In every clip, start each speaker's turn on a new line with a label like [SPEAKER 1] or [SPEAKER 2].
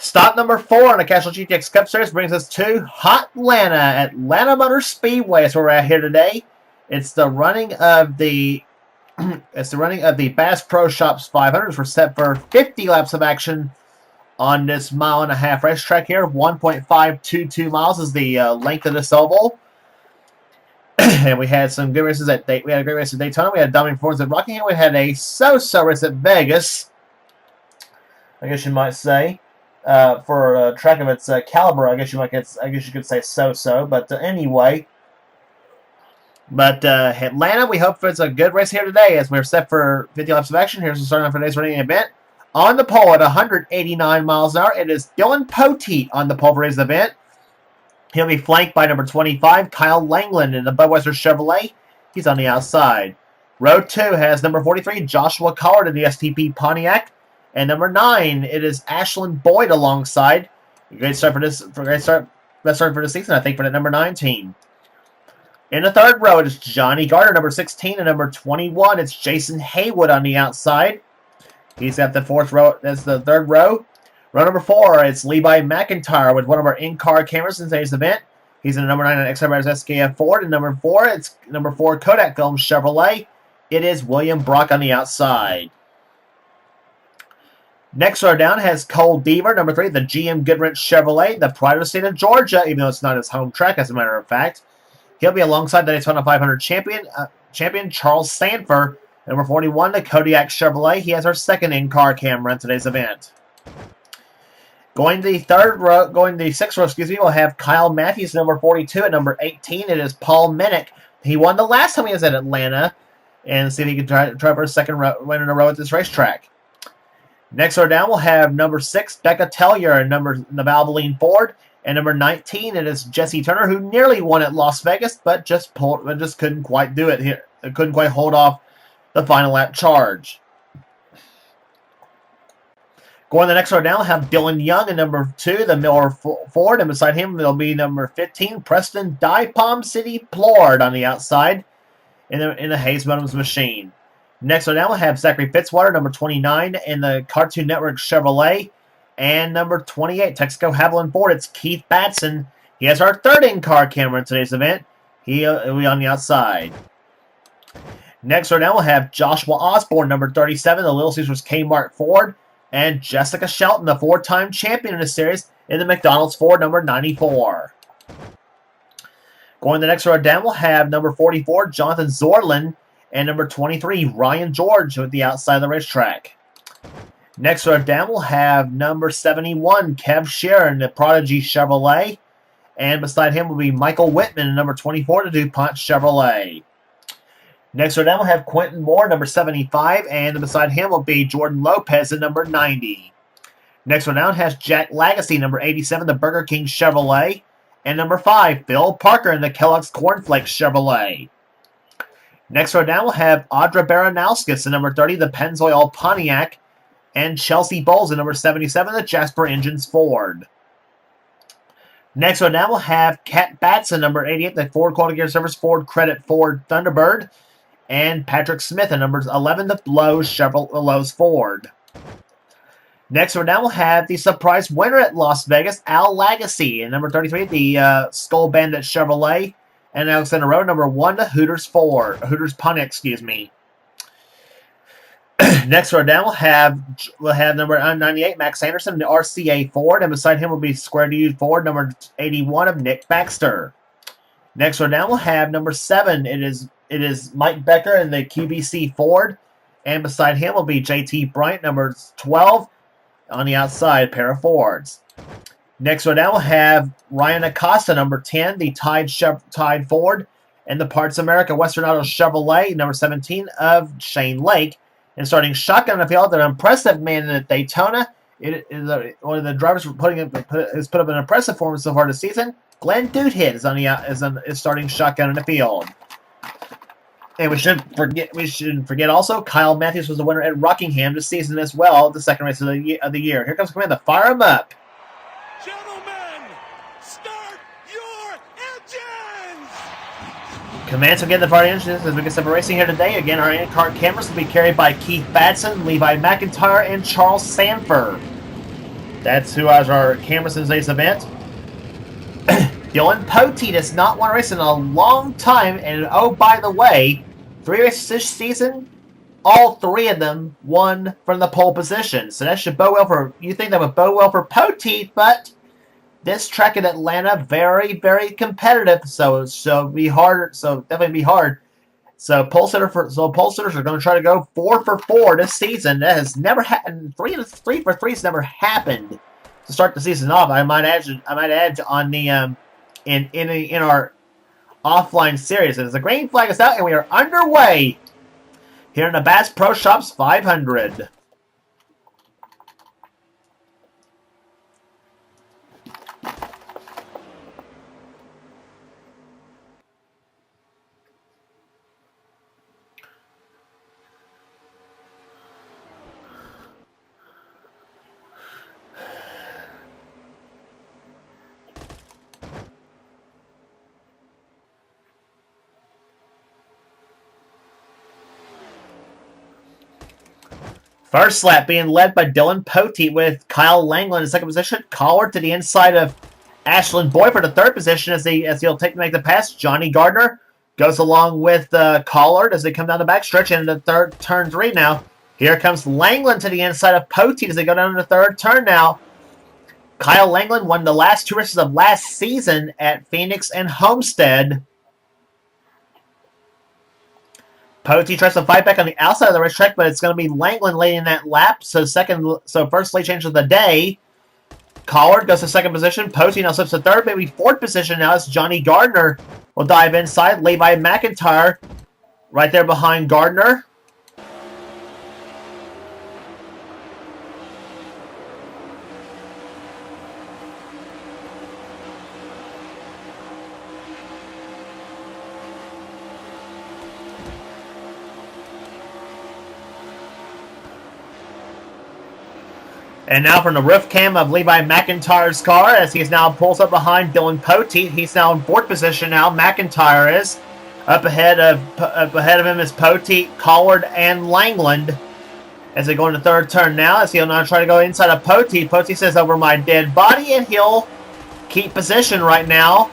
[SPEAKER 1] Stop number 4 on the Castrol GTX Cup Series brings us to Hotlanta, Atlanta Motor Speedway. That's where we're at here today. It's the running of the Bass Pro Shops 500s. We're set for 50 laps of action on this 1.5-mile racetrack here. 1.522 miles is the length of this oval. And we had some good races we had a great race at Daytona. We had a dominating performance at Rockingham. We had a so-so race at Vegas, I guess you might say. For a track of its caliber, I guess you could say so-so. But anyway, Atlanta, we hope it's a good race here today as we're set for 50 laps of action. Here's the starting off for today's running event. On the pole at 189 miles an hour, it is Dylan Poteet on the pole for his event. He'll be flanked by number 25, Kyle Langland in the Budweiser Chevrolet. He's on the outside. Row 2 has number 43, Joshua Collard in the STP Pontiac. And number 9, it is Ashlyn Boyd alongside. Great start for this. Best start for the season, I think, for the number 9 team. In the third row, it is Johnny Gardner, number 16, and number 21. It's Jason Haywood on the outside. He's at the fourth row. That's the third row. Row number 4, it's Levi McIntyre with one of our in-car cameras in today's event. He's in the number 9 on XR's SKF Ford. And number 4, it's number 4 Kodak Film Chevrolet. It is William Brock on the outside. Next row down has Cole Deaver, number 3, the GM Goodwrench Chevrolet, the pride of the state of Georgia, even though it's not his home track, as a matter of fact. He'll be alongside the Daytona 500 champion Charles Sanford, number 41, the Kodiak Chevrolet. He has our second in-car camera in today's event. Going to the sixth row, we'll have Kyle Matthews, number 42, and number 18, it is Paul Minnick. He won the last time he was at Atlanta, and see if he can try for a second win in a row at this racetrack. Next row down, we'll have number 6, Becca Tellier, and number Valvoline Ford, and number 19, it is Jesse Turner, who nearly won at Las Vegas, but just couldn't quite do it here. Couldn't quite hold off the final lap charge. Going the next row down, we'll have Dylan Young and number 2, the Miller Ford, and beside him it'll be number 15, Preston Die Palm City Plord on the outside in the Hayes Bottoms machine. Next row down, we'll have Zachary Fitzwater, number 29, in the Cartoon Network Chevrolet, and number 28, Texaco Haviland Ford. It's Keith Batson. He has our third in-car camera in today's event. He'll be on the outside. Next row down, we'll have Joshua Osborne, number 37, the Little Caesars Kmart Ford, and Jessica Shelton, the 4-time champion in the series, in the McDonald's Ford, number 94. Going the next row down, we'll have number 44, Jonathan Zorlin, and number 23, Ryan George, with the outside of the racetrack. Next row down, we'll have number 71, Kev Sheeran, the Prodigy Chevrolet, and beside him will be Michael Whitman, number 24, the DuPont Chevrolet. Next row down, we'll have Quentin Moore, number 75, and beside him will be Jordan Lopez at number 90. Next row down has Jack Lagacy, number 87, the Burger King Chevrolet, and number 5, Phil Parker in the Kellogg's Cornflakes Chevrolet. Next row down, we'll have Audra Baranowskis at number 30, the Pennzoil Pontiac, and Chelsea Bowles at number 77, the Jasper Engines Ford. Next row down, we'll have Kat Batson, number 88, the Ford Quality Gear Service Ford Credit Ford Thunderbird, and Patrick Smith at number 11, the Lowe's Ford. Next row down, we'll have the surprise winner at Las Vegas, Al Lagacy, and number 33, the Skull Bandit Chevrolet, and Alexander Rowe, number 1, the Hooters Pontiac, Next row down, we'll have number 98, Max Anderson, the RCA Ford, and beside him will be Square D Ford, number 81 of Nick Baxter. Next row down, we'll have number 7. It is Mike Becker in the QBC Ford, and beside him will be JT Bryant, number 12, on the outside, a pair of Fords. Next row down, we'll have Ryan Acosta, number 10, the Tide Ford, and the Parts America Western Auto Chevrolet, number 17 of Shane Lake. And starting shotgun in the field, an impressive man at Daytona. One of the drivers has put up an impressive performance so far this season. Glenn Duthit is starting shotgun in the field. And we shouldn't forget also, Kyle Matthews was the winner at Rockingham this season as well, the second race of the year. Here comes Command to fire him up.
[SPEAKER 2] Gentlemen, start your engines!
[SPEAKER 1] Commands will get the party engines as we get some racing here today. Again, our in-car cameras will be carried by Keith Batson, Levi McIntyre, and Charles Sanford. That's who has our cameras in today's event. Dylan Poteet has not won a race in a long time, and oh, by the way, 3 races this season, all 3 of them won from the pole position. So that should bode well for, you think that would bode well for Poteet, but this track in Atlanta, very, very competitive, so be hard, so definitely be hard. So pole sitters are going to try to go 4 for 4 this season. That has never happened. 3 for 3 has never happened to start the season off. I might add on the in our offline series. As the green flag is out, and we are underway here in the Bass Pro Shops 500. First lap being led by Dylan Poteet with Kyle Langland in second position. Collard to the inside of Ashland Boyd for the third position as he'll make the pass. Johnny Gardner goes along with Collard as they come down the backstretch into third turn 3 now. Here comes Langland to the inside of Poteet as they go down to the third turn now. Kyle Langland won the last 2 races of last season at Phoenix and Homestead. Poteet tries to fight back on the outside of the racetrack, but it's going to be Langland leading that lap. So first late change of the day. Collard goes to second position. Poteet now slips to third, maybe fourth position now as Johnny Gardner will dive inside. Levi McIntyre right there behind Gardner. And now from the roof cam of Levi McIntyre's car as he now pulls up behind Dylan Poteet. He's now in fourth position now. McIntyre is. Up ahead of him is Poteet, Collard, and Langland. As they go into third turn now, as he'll now try to go inside of Poteet. Poteet says, "Over my dead body," and he'll keep position right now.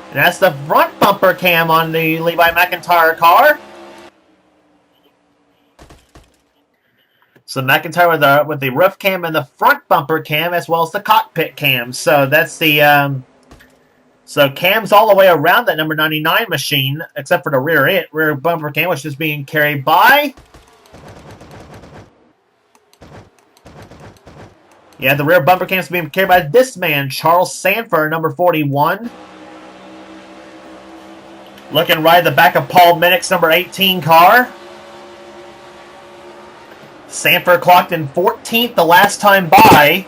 [SPEAKER 1] And that's the front bumper cam on the Levi McIntyre car. So McIntyre with the roof cam and the front bumper cam as well as the cockpit cam. So that's the so cams all the way around that number 99 machine, except for the rear bumper cam, which is being carried by. Yeah, the rear bumper cam is being carried by this man, Charles Sanford, number 41. Looking right at the back of Paul Minnick's number 18 car. Sanford clocked in 14th the last time by.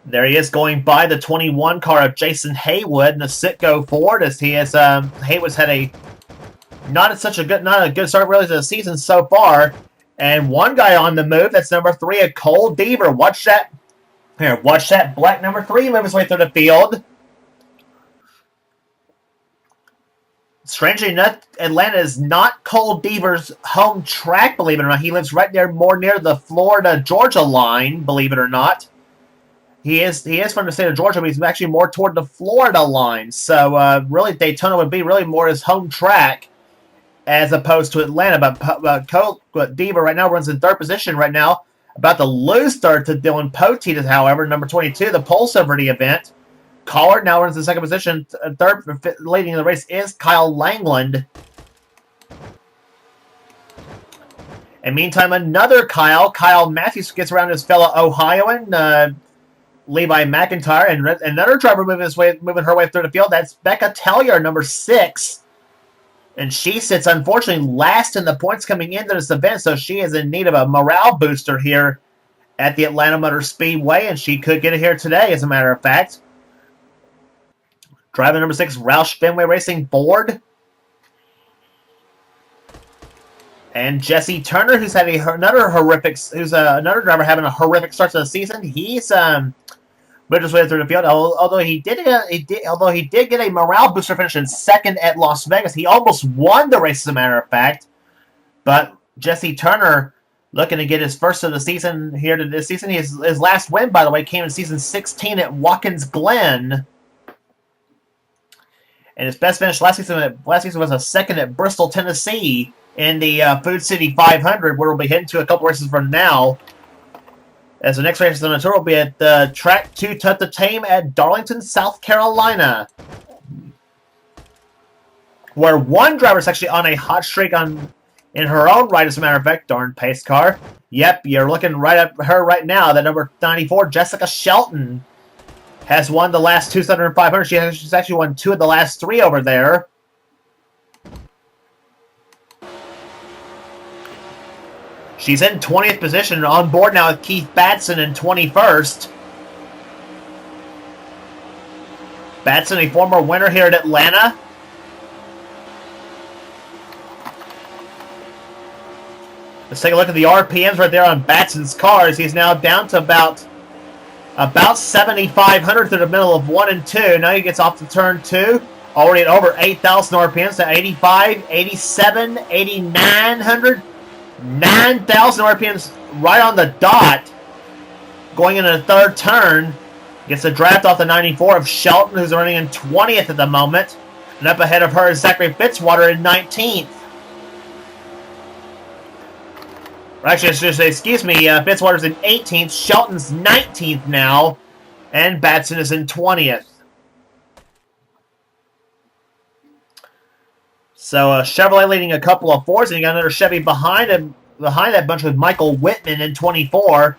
[SPEAKER 1] There he is going by the 21 car of Jason Haywood in the Citgo Ford as he has Haywood's had not a good start really to the season so far. And one guy on the move, that's number 3 of Cole Deaver. Watch that black number 3 move his way through the field. Strangely enough, Atlanta is not Cole Deaver's home track, believe it or not. He lives right there more near the Florida-Georgia line, believe it or not. He is from the state of Georgia, but he's actually more toward the Florida line. So really Daytona would be really more his home track as opposed to Atlanta. But Deaver right now runs in third position right now. About to lose third to Dylan Poteet, however, number 22, the pole silver the event. Collard now runs in second position. Third leading the race is Kyle Langland. And meantime, another Kyle Matthews gets around his fellow Ohioan, Levi McIntyre, and another driver moving her way through the field. That's Becca Tellier, number 6. And she sits, unfortunately, last in the points coming into this event, so she is in need of a morale booster here at the Atlanta Motor Speedway, and she could get it here today, as a matter of fact. Driver number 6, Roush Fenway Racing Ford. And Jesse Turner, who's had another driver having a horrific start to the season. He's moved his way through the field. Although he did get a morale booster finish in second at Las Vegas. He almost won the race, as a matter of fact. But Jesse Turner looking to get his first of the season here to this season. His last win, by the way, came in season 16 at Watkins Glen. And his best finish last season was a second at Bristol, Tennessee in the Food City 500, where we'll be heading to a couple races from now. As the next race on the tour will be at the Track 2 Tut the Tame at Darlington, South Carolina, where one driver is actually on a hot streak in her own right, as a matter of fact. Darn pace car. Yep, you're looking right at her right now. The number 94, Jessica Shelton, has won the last 2 Southern 500. She's actually won 2 of the last 3 over there. She's in 20th position, on board now with Keith Batson in 21st. Batson, a former winner here at Atlanta. Let's take a look at the RPMs right there on Batson's cars. He's now down to about 7,500 through the middle of 1 and 2. Now he gets off to turn 2. Already at over 8,000 RPMs to 85, 87, 8,900. 9,000 RPMs right on the dot. Going into the third turn. Gets a draft off the 94 of Shelton, who's running in 20th at the moment. And up ahead of her is Zachary Fitzwater in 19th. Actually, I should say, excuse me, Fitzwater's in 18th. Shelton's 19th now. And Batson is in 20th. So Chevrolet leading a couple of fours, and you got another Chevy behind that bunch with Michael Whitman in 24,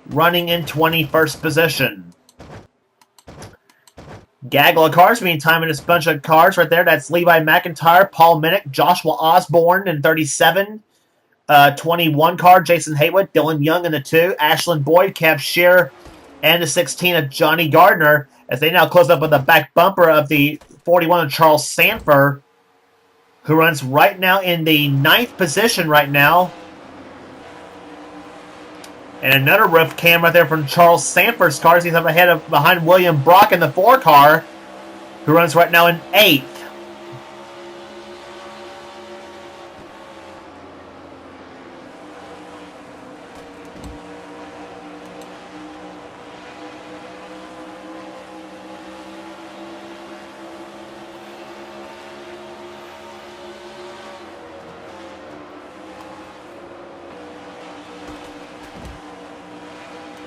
[SPEAKER 1] running in 21st position. Gaggle of cars, meantime, in this bunch of cars right there. That's Levi McIntyre, Paul Minnick, Joshua Osborne in 37, 21 car, Jason Haywood, Dylan Young in the 2, Ashlyn Boyd, Kev Shearer, and the 16 of Johnny Gardner, as they now close up with the back bumper of the 41 of Charles Sanford, who runs right now in the 9th position right now. And another roof cam right there from Charles Sanford's cars. He's up behind William Brock in the 4 car, who runs right now in 8th.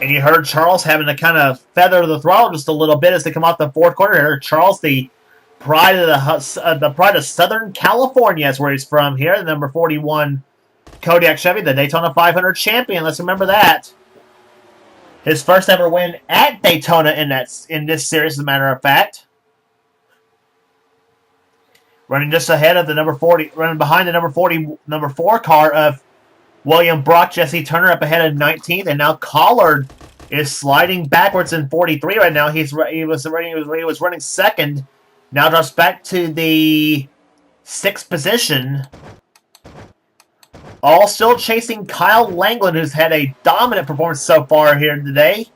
[SPEAKER 1] And you heard Charles having to kind of feather the throttle just a little bit as they come off the 4th quarter. Here, Charles, the pride of Southern California, is where he's from. Here, the number 41 Kodiak Chevy, the Daytona 500 champion. Let's remember that. His first ever win at Daytona in this series, as a matter of fact. Running just ahead of the running behind the number 4 car of William Brock, Jesse Turner up ahead of 19th, and now Collard is sliding backwards in 43 right now. He was running second, now drops back to the 6th position. All still chasing Kyle Langland, who's had a dominant performance so far here today.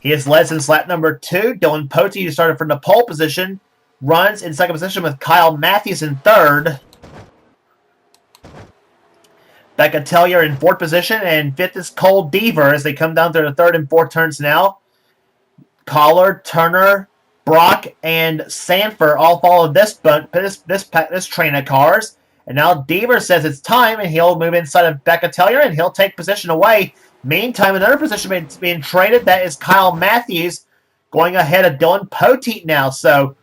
[SPEAKER 1] He has led since lap number 2. Dylan Pote, who started from the pole position, runs in 2nd position with Kyle Matthews in 3rd. Becca Tellier in 4th position, and 5th is Cole Deaver as they come down through the 3rd and 4th turns now. Collard, Turner, Brock, and Sanford all follow this train of cars. And now Deaver says it's time, and he'll move inside of Becca Tellier, and he'll take position away. Meantime, another position being traded. That is Kyle Matthews going ahead of Dylan Poteet now. So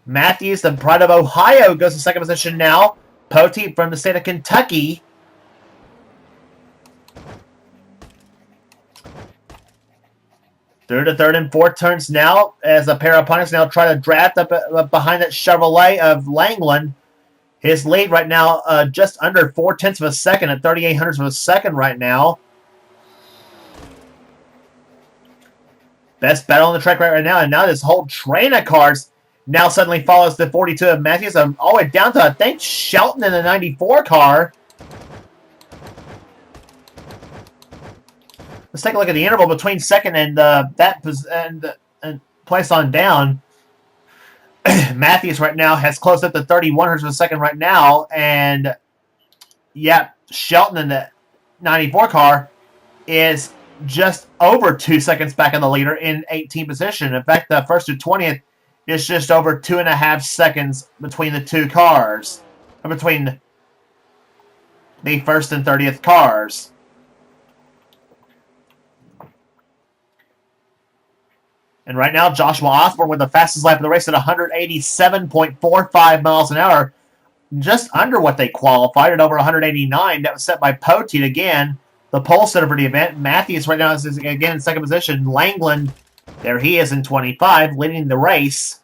[SPEAKER 1] Matthews, the pride of Ohio, goes to 2nd position now. Poteet from the state of Kentucky. Through the 3rd and 4th turns now, as a pair of opponents now try to draft up behind that Chevrolet of Langland. His lead right now just under 0.4 of a second at 3,800 of a second right now. Best battle on the track right now, and now this whole train of cars now suddenly follows the 42 of Matthews all the way down to, I think, Shelton in the 94 car. let's take a look at the interval between second and and place on down. Matthews right now has closed up to 31 hundredths of a second right now, and yeah, Shelton in the 94 car is just over 2 seconds back in the leader in 18th position. In fact, the first to 20th is just over 2.5 seconds between the two cars, or between the first and 30th cars. And right now, Joshua Osborne with the fastest lap of the race at 187.45 miles an hour, just under what they qualified at over 189. That was set by Poteet again, the pole sitter for the event. Matthews right now is again in second position. Langland, there he is in 25, leading the race.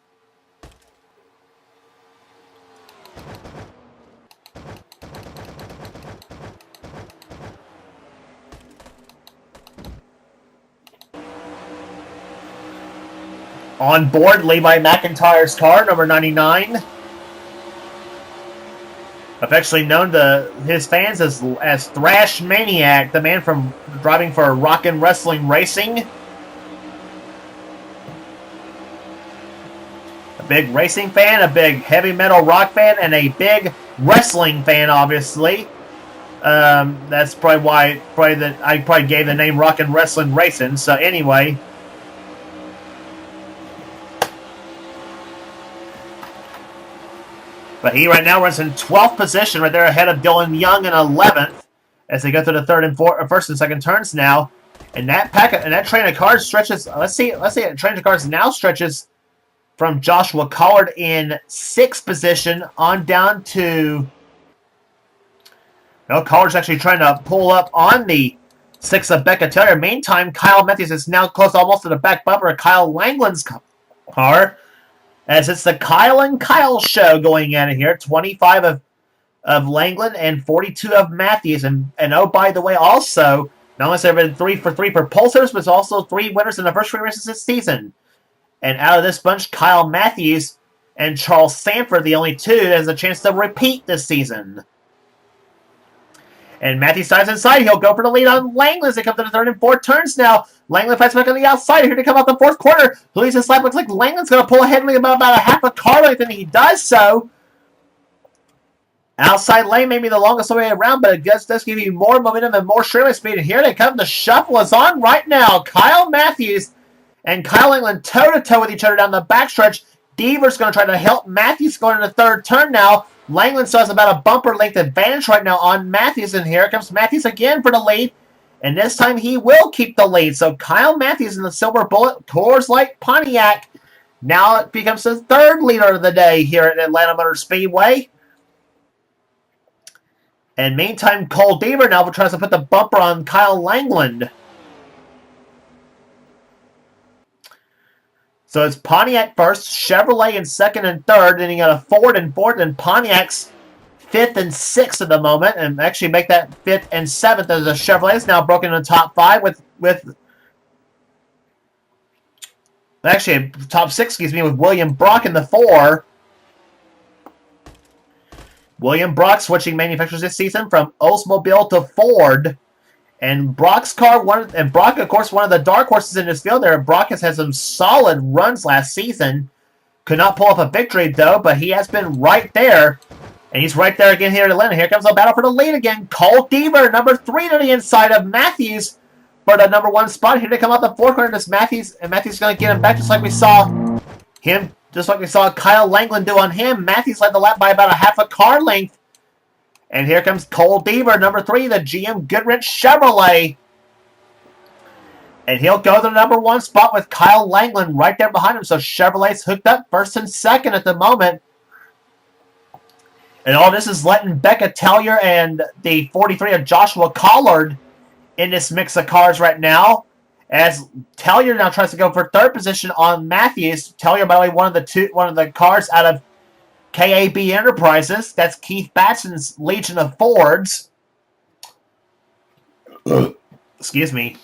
[SPEAKER 1] On board, Levi McIntyre's car, number 99. Affectionately known to his fans as Thrash Maniac, the man from driving for Rockin' Wrestling Racing. A big racing fan, a big heavy metal rock fan, and a big wrestling fan, obviously. That's probably why I probably gave the name Rockin' Wrestling Racing. So anyway. But he right now runs in 12th position, right there ahead of Dylan Young in 11th, as they go through the first and second turns now. And that train of cars stretches. Let's see. That train of cars now stretches from Joshua Collard in 6th position on down to. No, Collard's actually trying to pull up on the 6th of Becca Taylor. Meantime, Kyle Matthews is now close almost to the back bumper of Kyle Langland's car. As it's the Kyle and Kyle show going at it here. 25 of Langland and 42 of Matthews. And oh, by the way, also, not only has there been 3 for 3 for pulsers, but also 3 winners in the first 3 races this season. And out of this bunch, Kyle Matthews and Charles Sanford, the only 2 that has a chance to repeat this season. And Matthews dives inside. He'll go for the lead on Langland as they come to the third and fourth turns now. Langland fights back on the outside here to come out the fourth quarter. Leads his lap. Looks like Langland's going to pull ahead about a half a car length, and he does so. Outside lane may be the longest way around, but it does give you more momentum and more straightaway speed. And here they come. The shuffle is on right now. Kyle Matthews and Kyle Langland toe-to-toe with each other down the backstretch. Deaver's going to try to help Matthews going into the third turn now. Langland still has about a bumper length advantage right now on Matthews, and here comes Matthews again for the lead, and this time he will keep the lead. So Kyle Matthews in the Silver Bullet Coors Light Pontiac now it becomes the third leader of the day here at Atlanta Motor Speedway. And meantime, Cole Deaver now tries to put the bumper on Kyle Langland. So it's Pontiac first, Chevrolet in second and third, then you got a Ford in fourth, and Pontiac's fifth and sixth at the moment, and actually make that fifth and seventh as the Chevrolet is now broken in the top 5 with actually top 6, excuse me, with William Brock in the 4. William Brock switching manufacturers this season from Oldsmobile to Ford. And Brock's car, Brock, of course, one of the dark horses in this field there. Brock has had some solid runs last season. Could not pull off a victory, though, but he has been right there. And he's right there again here at Atlanta. Here comes the battle for the lead again. Cole Deaver, number 3 to the inside of Matthews for the number 1 spot. Here to come out the forecorner. This Matthews, and Matthews is going to get him back just like we saw Kyle Langland do on him. Matthews led the lap by about a half a car length. And here comes Cole Deaver, number 3, the GM Goodrich Chevrolet. And he'll go to the number 1 spot with Kyle Langland right there behind him. So Chevrolet's hooked up first and second at the moment. And all this is letting Becca Tellier and the 43 of Joshua Collard in this mix of cars right now. As Tellier now tries to go for third position on Matthews. Tellier, by the way, one of the cars out of KAB Enterprises. That's Keith Batson's Legion of Fords. Excuse me.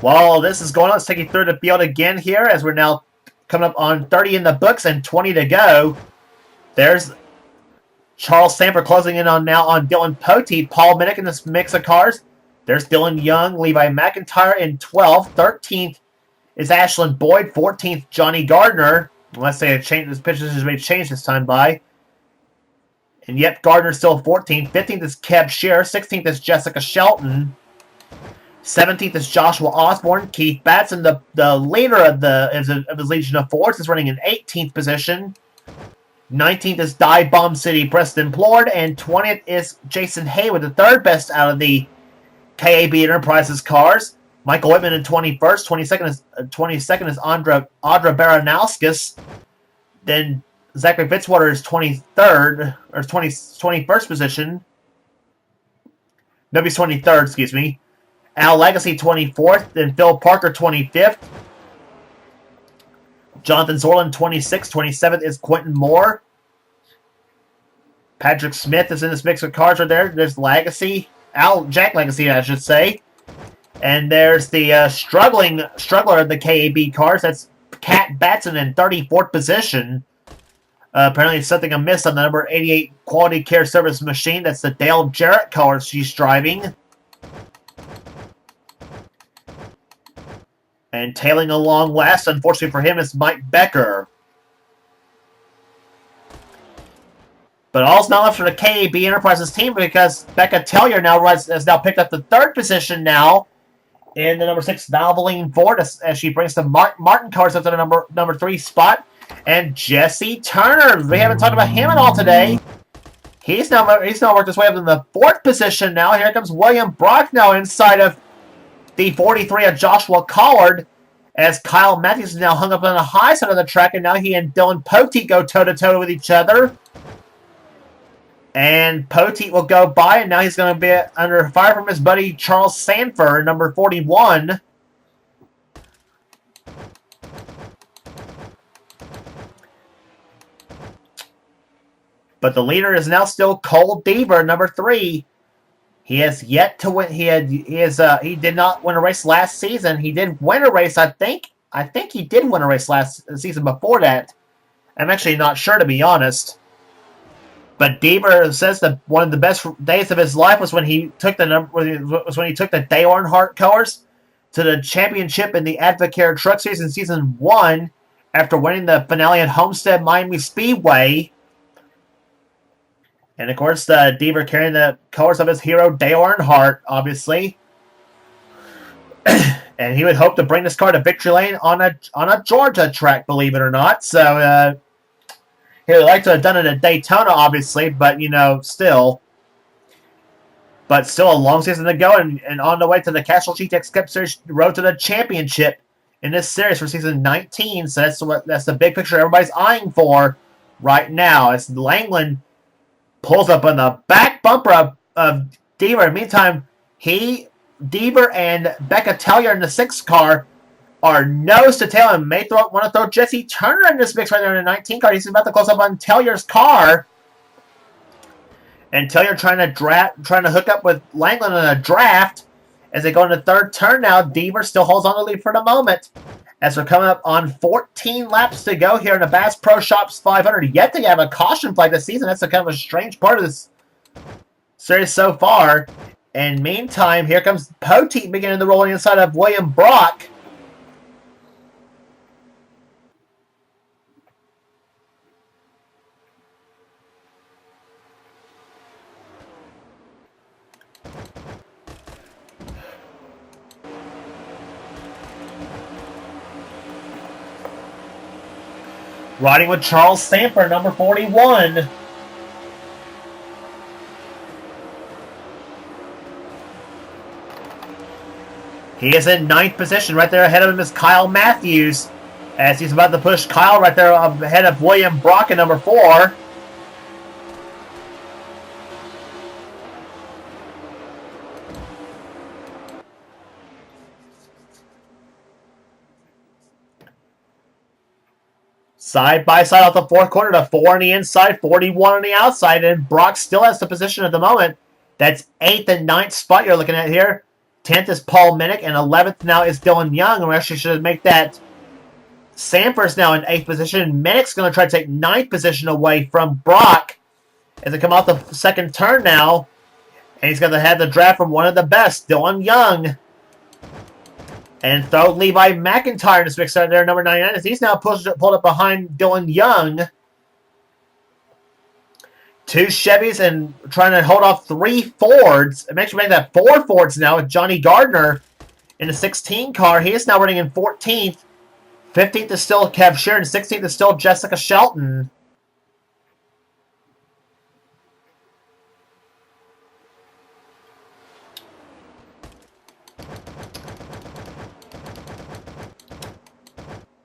[SPEAKER 1] While this is going on, let's take you through the field again here as we're now coming up on 30 in the books and 20 to go. There's Charles Samper closing in on now on Dylan Poteet. Paul Minnick in this mix of cars. There's Dylan Young, Levi McIntyre in 12th. 13th is Ashland Boyd. 14th, Johnny Gardner. Unless they have changed, this picture has been changed this time by. And yep, Gardner's still 14th. 15th is Kev Shearer. 16th is Jessica Shelton. 17th is Joshua Osborne. Keith Batson, the leader of his Legion of Force, is running in 18th position. 19th is Die Bomb City Preston Plord. And 20th is Jason Haywood, the third best out of the KAB Enterprises cars. Michael Whitman in 21st. 22nd is Audra Baranowskis. Then Zachary Fitzwater is 23rd, or 21st position. No, he's 23rd, excuse me. Al Legacy 24th. Then Phil Parker 25th. Jonathan Zorlin 26th. 27th is Quentin Moore. Patrick Smith is in this mix of cars right there. There's Legacy. Jack Legacy, I should say. And there's the struggler of the KAB cars. That's Kat Batson in 34th position. Apparently something amiss on the number 88 Quality Care Service machine. That's the Dale Jarrett car she's driving. And tailing along last, unfortunately for him, is Mike Becker. But all's not left for the KAB Enterprises team because Becca Tellier has now picked up the third position now in the number 6 Valvoline Ford as she brings the Martin cars up to the number 3 spot. And Jesse Turner, we haven't talked about him at all today. He's now worked his way up in the 4th position now. Here comes William Brock now inside of the 43 of Joshua Collard as Kyle Matthews is now hung up on the high side of the track, and now he and Dylan Poteet go toe-to-toe with each other. And Poteet will go by, and now he's going to be under fire from his buddy Charles Sanford, number 41. But the leader is now still Cole Deaver, number 3. He has yet to win. He did not win a race last season. He did win a race, I think. I think he did win a race last season before that. I'm actually not sure, to be honest. But Deaver says that one of the best days of his life was when he took the Dale Earnhardt cars to the championship in the Advocare Truck Series in season 1 after winning the finale at Homestead Miami Speedway. And of course, Deaver carrying the colors of his hero Dale Earnhardt, obviously. And he would hope to bring this car to victory lane on a Georgia track, believe it or not. So he would like to have done it at Daytona, obviously, but still. But still a long season to go, and on the way to the Castrol GTX Cup Series road to the championship in this series for season 19. So that's the big picture everybody's eyeing for right now. As Langland pulls up on the back bumper of Deaver. Meantime, Deaver and Becca Tellier in the 6th car are nose to tail and may want to throw Jesse Turner in this mix right there in the 19 car. He's about to close up on Tellier's car. And Tellier trying to hook up with Langland in a draft. As they go into 3rd turn now, Deaver still holds on to the lead for the moment. As we're coming up on 14 laps to go here in the Bass Pro Shops 500. Yet to have a caution flag this season. That's a kind of a strange part of this series so far. And meantime, here comes Poteet beginning the rolling inside of William Brock. Riding with Charles Samper, number 41. He is in 9th position. Right there ahead of him is Kyle Matthews. As he's about to push Kyle right there ahead of William Brock at number 4. Side by side off the 4th corner to 4 on the inside, 41 on the outside, and Brock still has the position at the moment. That's 8th and 9th spot you're looking at here. 10th is Paul Minnick, and 11th now is Dylan Young. And we actually should make that Sanford's now in 8th position. Minnick's going to try to take 9th position away from Brock as they come off the second turn now. And he's going to have the draft from one of the best, Dylan Young. And throw Levi McIntyre in this mix right there, number 99. As he's now pulled up behind Dylan Young. 2 Chevys and trying to hold off 3 Fords. It makes you make that 4 Fords now with Johnny Gardner in the 16 car. He is now running in 14th. 15th is still Kev Sheeran. 16th is still Jessica Shelton.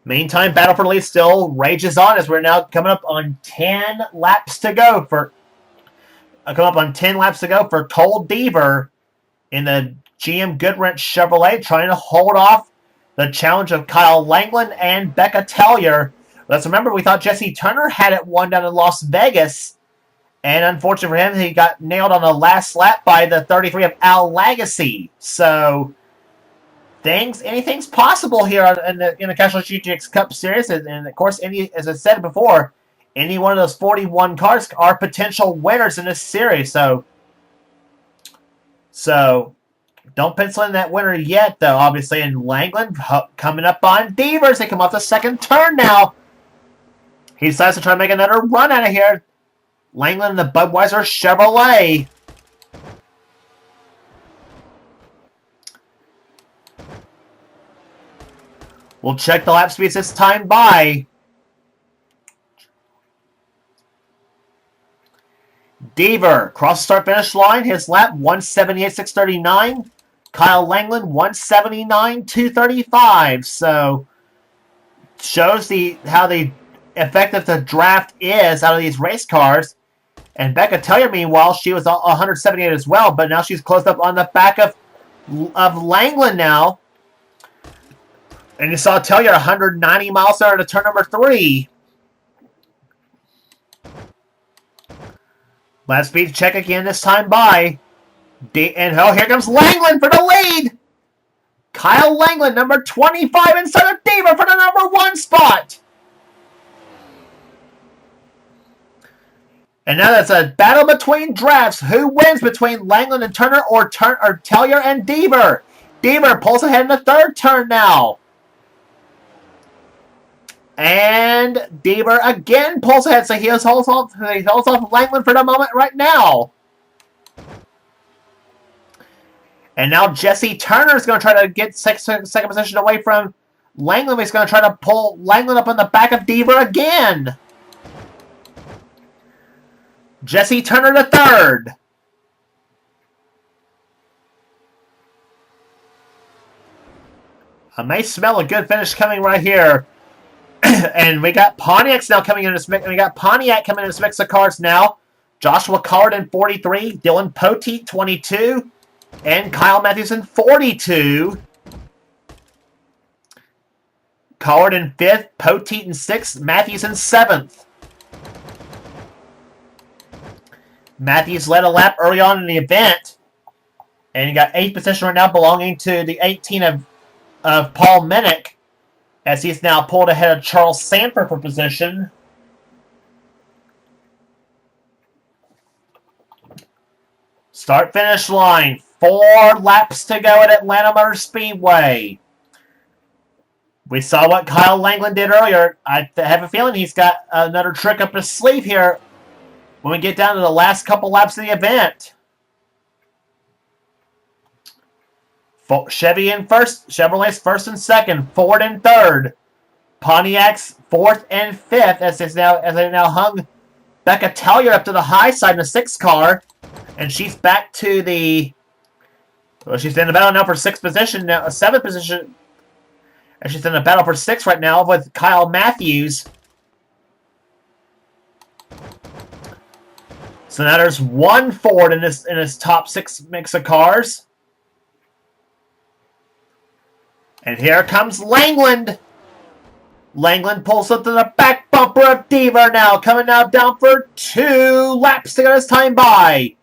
[SPEAKER 1] Meantime, Battle for the Lead still rages on as we're now coming up on 10 laps to go for Cole Deaver in the GM Goodwrench Chevrolet, trying to hold off the challenge of Kyle Langland and Becca Tellier. Let's remember, we thought Jesse Turner had it won down in Las Vegas, and unfortunately for him, he got nailed on the last lap by the 33 of Al Lagasse. So anything's possible here in the Castrol GTX Cup Series, and of course, as I said before, any one of those 41 cars are potential winners in this series. So don't pencil in that winner yet, though. Obviously, and Langland coming up on Devers. They come off the second turn now. He decides to try to make another run out of here. Langland and the Budweiser Chevrolet. We'll check the lap speeds this time by. Deaver, cross the start-finish line. His lap, 178.639. Kyle Langland, 179.235. So, shows how the effective the draft is out of these race cars. And Becca Tellier, meanwhile, she was 178 as well, but now she's closed up on the back of Langland now. And you saw Tellier 190 miles an hour to turn number 3. Lap speed check again this time by. And here comes Langland for the lead. Kyle Langland, number 25, inside of Deaver for the number 1 spot. And now that's a battle between drafts. Who wins between Langland and Turner or Tellier and Deaver? Deaver pulls ahead in the 3rd turn now. And Deaver again pulls ahead, so he holds off Langland for the moment right now. And now Jesse Turner is going to try to get second position away from Langland. He's going to try to pull Langland up on the back of Deaver again. Jesse Turner to 3rd. I may smell a good finish coming right here. And we got Pontiac's now coming in this mix. We got Pontiac coming in this mix of cars now. Joshua Collard in 43, Dylan Poteet 22, and Kyle Matthews in 42. Collard in 5th, Poteet in 6th, Matthews in 7th. Matthews led a lap early on in the event, and he got 8th position right now, belonging to the 18 of Paul Minnick, as he's now pulled ahead of Charles Sanford for position. Start-finish line. 4 laps to go at Atlanta Motor Speedway. We saw what Kyle Langland did earlier. I have a feeling he's got another trick up his sleeve here when we get down to the last couple laps of the event. Chevy in 1st, Chevrolet's 1st and 2nd, Ford in 3rd, Pontiac's 4th and 5th as they now hung Becca Tellier up to the high side in the 6th car, and she's back to the. Well, she's in the battle now for 6th position now, 7th position, and she's in the battle for 6th right now with Kyle Matthews. So now there's 1 Ford in this top 6 mix of cars. And here comes Langland. Langland pulls up to the back bumper of Deaver now. Coming now down for 2 laps to go this time by.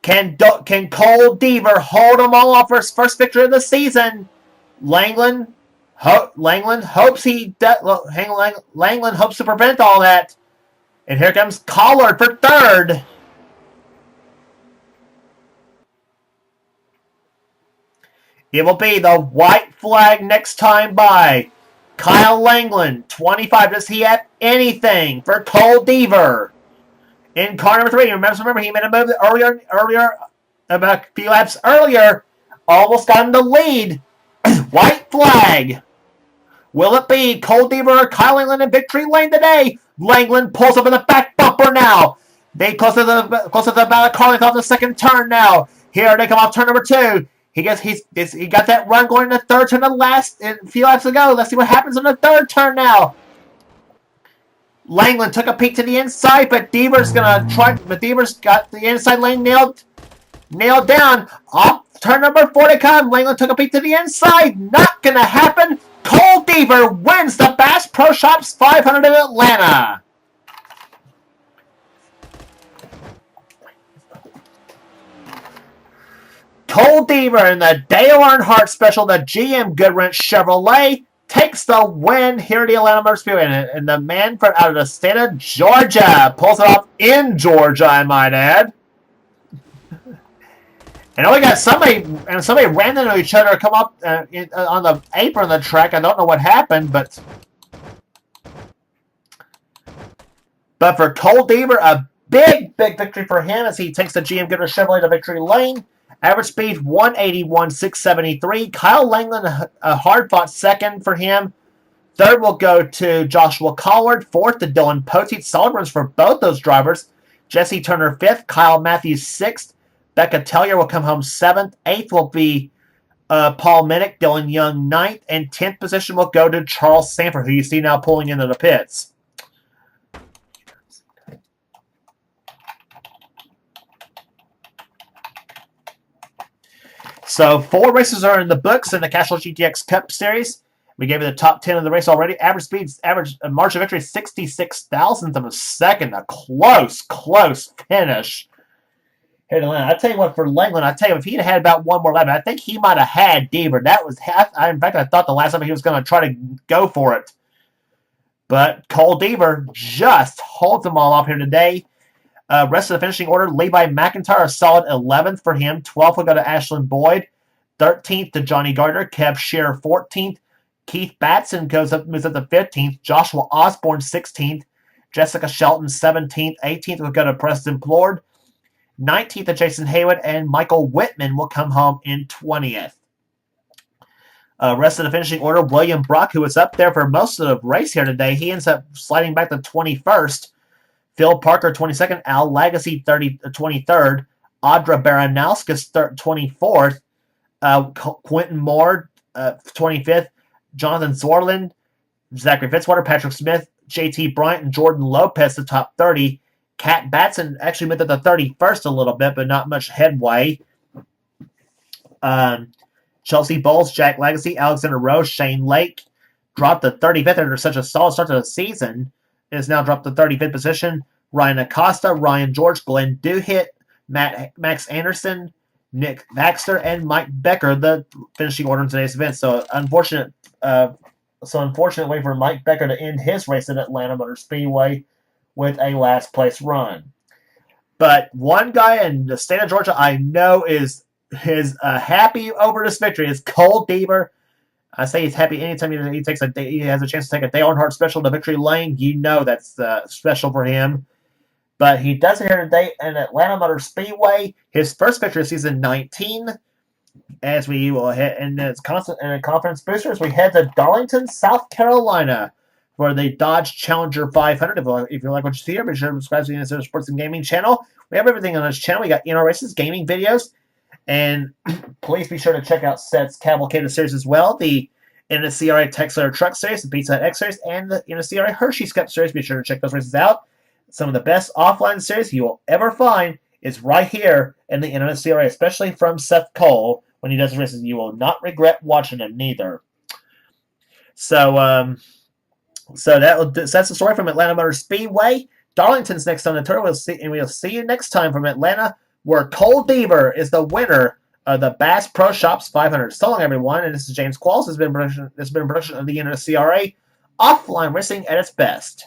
[SPEAKER 1] Can Cole Deaver hold them all off for his first victory of the season? Langland hopes Langland hopes to prevent all that. And here comes Collard for third. It will be the white flag next time by Kyle Langland, 25. Does he have anything for Cole Deaver? In car number 3, remember he made a move earlier, about a few laps earlier, almost got in the lead. White flag. Will it be Cole Deaver or Kyle Langland in victory lane today? Langland pulls up in the back bumper now. They close to the back car off the second turn now. Here they come off turn number 2. He got that run going in the third turn a few laps ago. Let's see what happens in the third turn now. Langland took a peek to the inside, but Deaver's gonna try. But Deaver's got the inside lane nailed down. Off turn number 4 to come. Langland took a peek to the inside. Not gonna happen. Cole Deaver wins the Bass Pro Shops 500 in Atlanta. Cole Deaver in the Dale Earnhardt Special, the GM Goodwrench Chevrolet, takes the win here at the Atlanta Motor Speedway. And the man from out of the state of Georgia pulls it off in Georgia, I might add. And we got somebody ran into each other, come up on the apron of the track. I don't know what happened, but for Cole Deaver, a big victory for him as he takes the GM Goodwrench Chevrolet to victory lane. Average speed 181,673. Kyle Langland, a hard-fought second for him. Third will go to Joshua Collard. Fourth to Dylan Poteet. Solid runs for both those drivers. Jesse Turner fifth. Kyle Matthews sixth. Becca Tellier will come home seventh. Eighth will be Paul Minnick. Dylan Young ninth. And 10th position will go to Charles Sanford, who you see now pulling into the pits. So 4 races are in the books in the Castrol GTX Cup Series. We gave you the top 10 of the race already. Average margin of victory 66 thousandths of a second. A close finish here in Atlanta. I tell you what, for Langland, if he'd had about one more lap, I think he might have had Deaver. That was in fact, I thought the last time he was going to try to go for it. But Cole Deaver just holds them all off here today. Rest of the finishing order, Levi McIntyre, a solid 11th for him. 12th will go to Ashlyn Boyd. 13th to Johnny Gardner. Kev Shearer, 14th. Keith Batson moves up to 15th. Joshua Osborne, 16th. Jessica Shelton, 17th. 18th will go to Preston Plord. 19th to Jason Haywood. And Michael Whitman will come home in 20th. Rest of the finishing order, William Brock, who was up there for most of the race here today, he ends up sliding back to 21st. Phil Parker, 22nd. Al Lagacy, 23rd. Audra Baranowskis, 24th. Quentin Moore, 25th. Jonathan Zorlin, Zachary Fitzwater, Patrick Smith, JT Bryant, and Jordan Lopez, the top 30. Kat Batson actually moved to the 31st a little bit, but not much headway. Chelsea Bowles, Jack Legacy, Alexander Rose, Shane Lake dropped to 35th after such a solid start to the season. Is now dropped to 35th position. Ryan Acosta, Ryan George, Glenn Duhit, Max Anderson, Nick Baxter, and Mike Becker, the finishing order in today's event. So unfortunate way for Mike Becker to end his race at Atlanta Motor Speedway with a last place run. But one guy in the state of Georgia I know is happy over this victory is Cole Deaver. I say he's happy anytime he has a chance to take a Dale Earnhardt Special to victory lane. You know that's special for him. But he does it here today in Atlanta Motor Speedway. His first victory of season 19. As we will head in a conference booster as we head to Darlington, South Carolina for the Dodge Challenger 500. If you like what you see here, be sure to subscribe to the NNSCRA Sports and Gaming channel. We have everything on this channel. We got races, gaming videos, and please be sure to check out Seth's Cavalcade series as well. The NNSCRA Texas Truck Series, the Pizza Hut X Series, and the NNSCRA Hershey's Cup Series. Be sure to check those races out. Some of the best offline series you will ever find is right here in the NNSCRA, especially from Seth Cole when he does his races. You will not regret watching them neither. So that's the story from Atlanta Motor Speedway. Darlington's next on the tour. We'll see you next time from Atlanta, where Cole Deaver is the winner of the Bass Pro Shops 500. So long, everyone, and this is James Qualls. This has been a production of the NNSCRA, offline racing at its best.